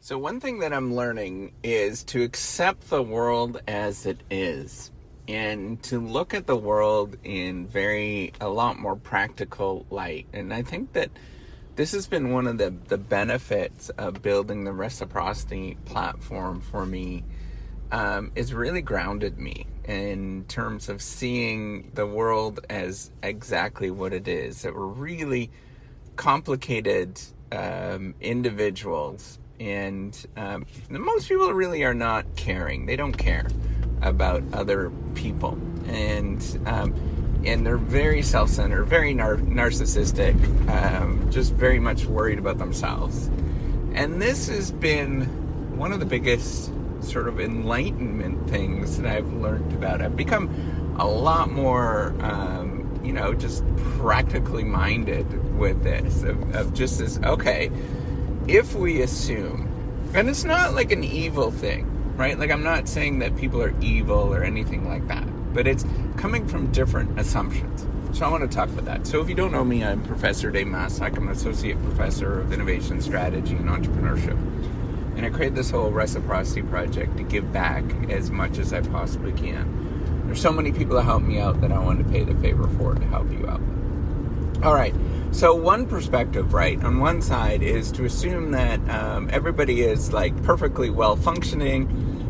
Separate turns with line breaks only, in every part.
So one thing that I'm learning is to accept the world as it is and to look at the world in a lot more practical light. And I think that this has been one of the benefits of building the reciprocity platform for me. It's really grounded me in terms of seeing the world as exactly what it is. That we're really complicated individuals, and most people really are not caring. They don't care about other people, and they're very self-centered, very narcissistic, just very much worried about themselves. And this has been one of the biggest sort of enlightenment things that I've learned about. I've become a lot more just practically minded with this, of just this, okay, if we assume, and it's not like an evil thing, right? Like, I'm not saying that people are evil or anything like that, but it's coming from different assumptions. So I want to talk about that. So if you don't know me, I'm Professor Dave Massac. I'm an Associate Professor of Innovation Strategy and Entrepreneurship. And I created this whole reciprocity project to give back as much as I possibly can. There's so many people that help me out that I want to pay the favor for to help you out. All right. So one perspective, right, on one side is to assume that everybody is like perfectly well functioning,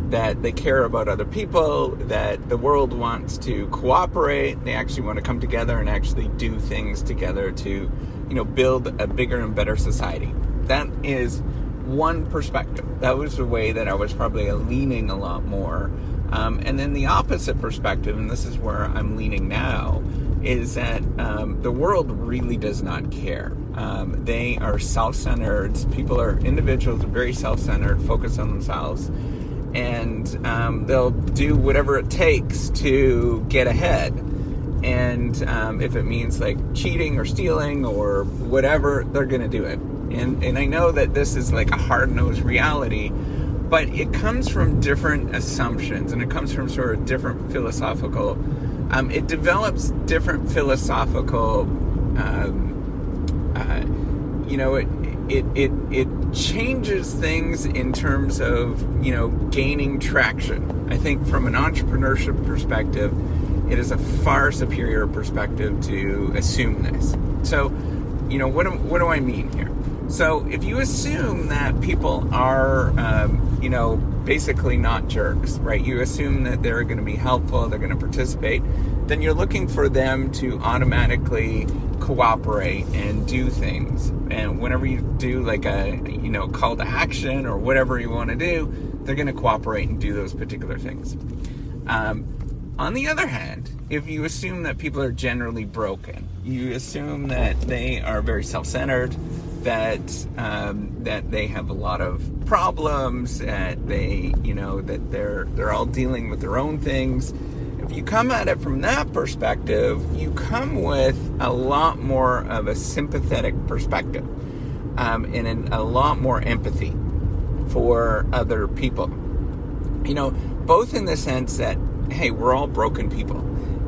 that they care about other people, that the world wants to cooperate, they actually want to come together and actually do things together to, build a bigger and better society. That is one perspective. That was the way that I was probably leaning a lot more. And then the opposite perspective, and this is where I'm leaning now, is that the world really does not care. They are self-centered. Individuals are very self-centered, focused on themselves, and they'll do whatever it takes to get ahead. And if it means like cheating or stealing or whatever, they're going to do it. And I know that this is like a hard-nosed reality, but it comes from different assumptions, and it comes from sort of different philosophical. It develops different philosophical. It changes things in terms of gaining traction. I think from an entrepreneurship perspective, it is a far superior perspective to assume this. So, what do I mean here? So if you assume that people are, basically not jerks, right? You assume that they're going to be helpful, they're going to participate, then you're looking for them to automatically cooperate and do things. And whenever you do like a, call to action or whatever you want to do, they're going to cooperate and do those particular things. On the other hand, if you assume that people are generally broken, you assume that they are very self-centered, that they have a lot of problems, that that they're all dealing with their own things. If you come at it from that perspective, you come with a lot more of a sympathetic perspective, and a lot more empathy for other people. Both in the sense that, hey, we're all broken people,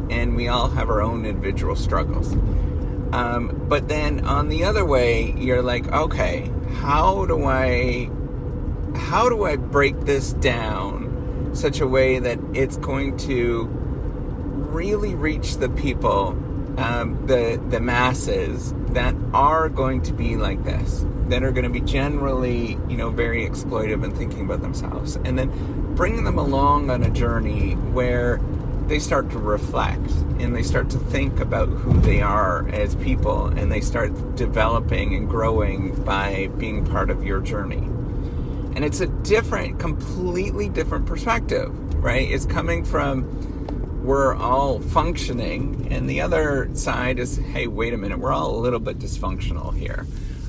and we all have our own individual struggles. But then on the other way, you're like, okay, how do I break this down such a way that it's going to really reach the people, the masses that are going to be like this, that are going to be generally, very exploitive and thinking about themselves, and then bring them along on a journey where they start to reflect and they start to think about who they are as people, and they start developing and growing by being part of your journey. And it's a completely different perspective, right? It's coming from, we're all functioning, and the other side is, hey, wait a minute, we're all a little bit dysfunctional here.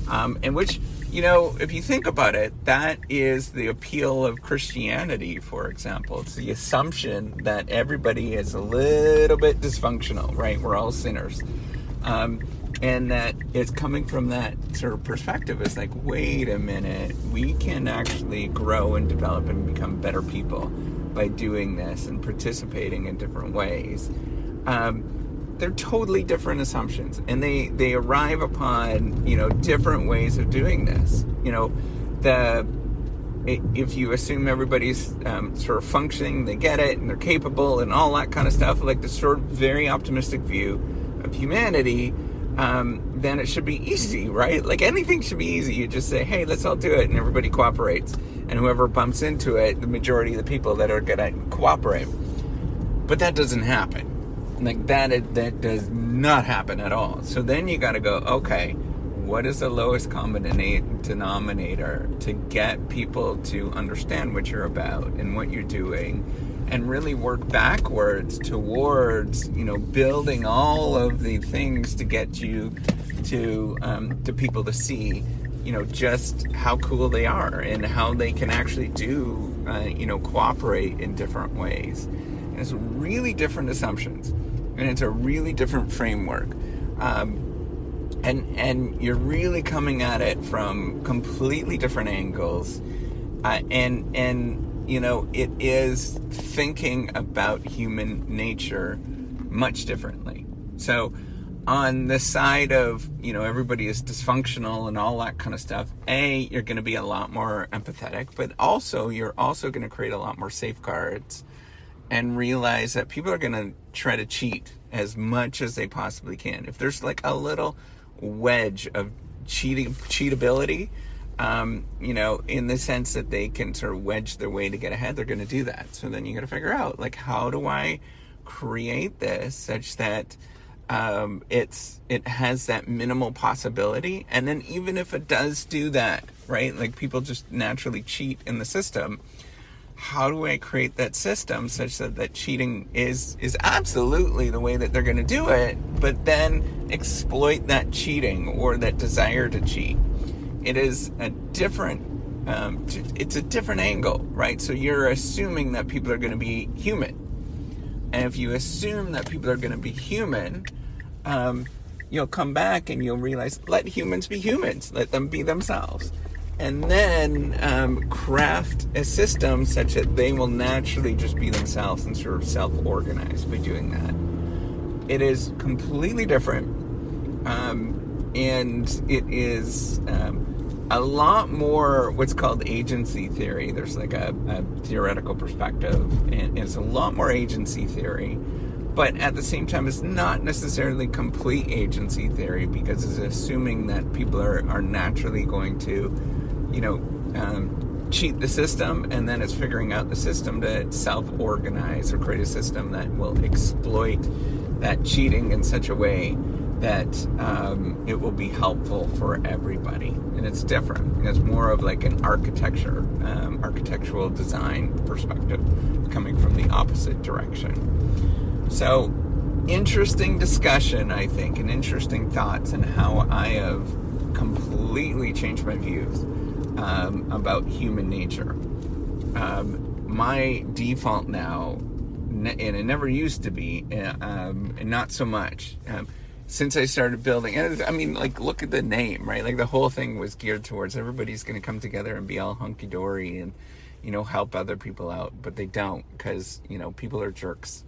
And which, if you think about it, that is the appeal of Christianity, for example. It's the assumption that everybody is a little bit dysfunctional, right? We're all sinners. And that it's coming from that sort of perspective. It's like, wait a minute, we can actually grow and develop and become better people by doing this and participating in different ways. They're totally different assumptions, and they arrive upon, different ways of doing this. if you assume everybody's sort of functioning, they get it, and they're capable, and all that kind of stuff, like the sort of very optimistic view of humanity, then it should be easy, right? Like anything should be easy. You just say, hey, let's all do it, and everybody cooperates. And whoever bumps into it, the majority of the people that are going to cooperate. But that doesn't happen. Like that does not happen at all. So then you got to go, okay, what is the lowest common denominator to get people to understand what you're about and what you're doing, and really work backwards towards, building all of the things to get you to people to see, just how cool they are and how they can actually do, cooperate in different ways. And it's really different assumptions, and it's a really different framework. And you're really coming at it from completely different angles. It is thinking about human nature much differently. So on the side of, everybody is dysfunctional and all that kind of stuff, you're going to be a lot more empathetic, but also you're also going to create a lot more safeguards and realize that people are going to try to cheat as much as they possibly can. If there's like a little wedge of cheatability, in the sense that they can sort of wedge their way to get ahead, they're going to do that. So then you got to figure out, like, how do I create this such that it has that minimal possibility? And then even if it does do that, right, like people just naturally cheat in the system, how do I create that system such that cheating is absolutely the way that they're going to do it, but then exploit that cheating or that desire to cheat? It is a different angle, right? So you're assuming that people are going to be human. And if you assume that people are going to be human, you'll come back and you'll realize, let humans be humans. Let them be themselves. And then craft a system such that they will naturally just be themselves and sort of self-organize by doing that. It is completely different. And it is a lot more what's called agency theory. There's like a theoretical perspective, and it's a lot more agency theory. But at the same time, it's not necessarily complete agency theory, because it's assuming that people are naturally going to, cheat the system, and then it's figuring out the system to self-organize or create a system that will exploit that cheating in such a way that it will be helpful for everybody. And it's different. It's more of like an architectural design perspective coming from the opposite direction. So, interesting discussion, I think, and interesting thoughts, and how I have completely changed my views about human nature. My default now, and it never used to be, and not so much, since I started building, and I mean, like, look at the name, right? Like, the whole thing was geared towards everybody's going to come together and be all hunky-dory and, help other people out, but they don't, because, people are jerks,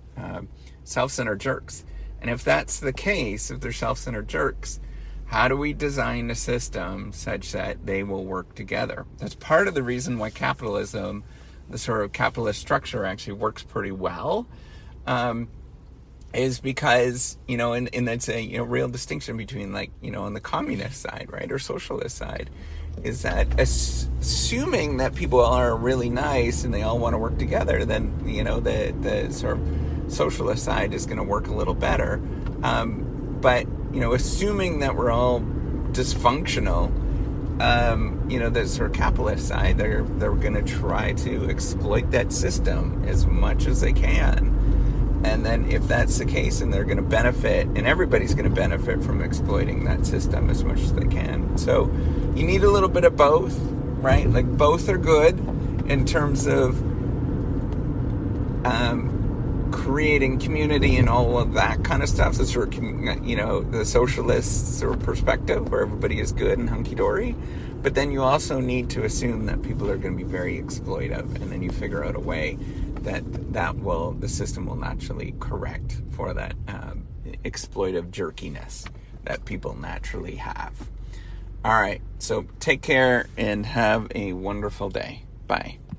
self-centered jerks. And if that's the case, if they're self-centered jerks, how do we design a system such that they will work together? That's part of the reason why capitalism, the sort of capitalist structure, actually works pretty well, is because, and that's a, real distinction between, like, on the communist side, right, or socialist side, is that assuming that people are really nice and they all want to work together, then, the sort of socialist side is going to work a little better. But, assuming that we're all dysfunctional, the sort of capitalist side, they're going to try to exploit that system as much as they can. And then if that's the case, and they're going to benefit, and everybody's going to benefit from exploiting that system as much as they can. So you need a little bit of both, right? Like, both are good in terms of creating community and all of that kind of stuff. So sort of, the socialist sort of perspective where everybody is good and hunky-dory. But then you also need to assume that people are going to be very exploitive, and then you figure out a way that the system will naturally correct for that exploitive jerkiness that people naturally have. All right, so take care and have a wonderful day. Bye.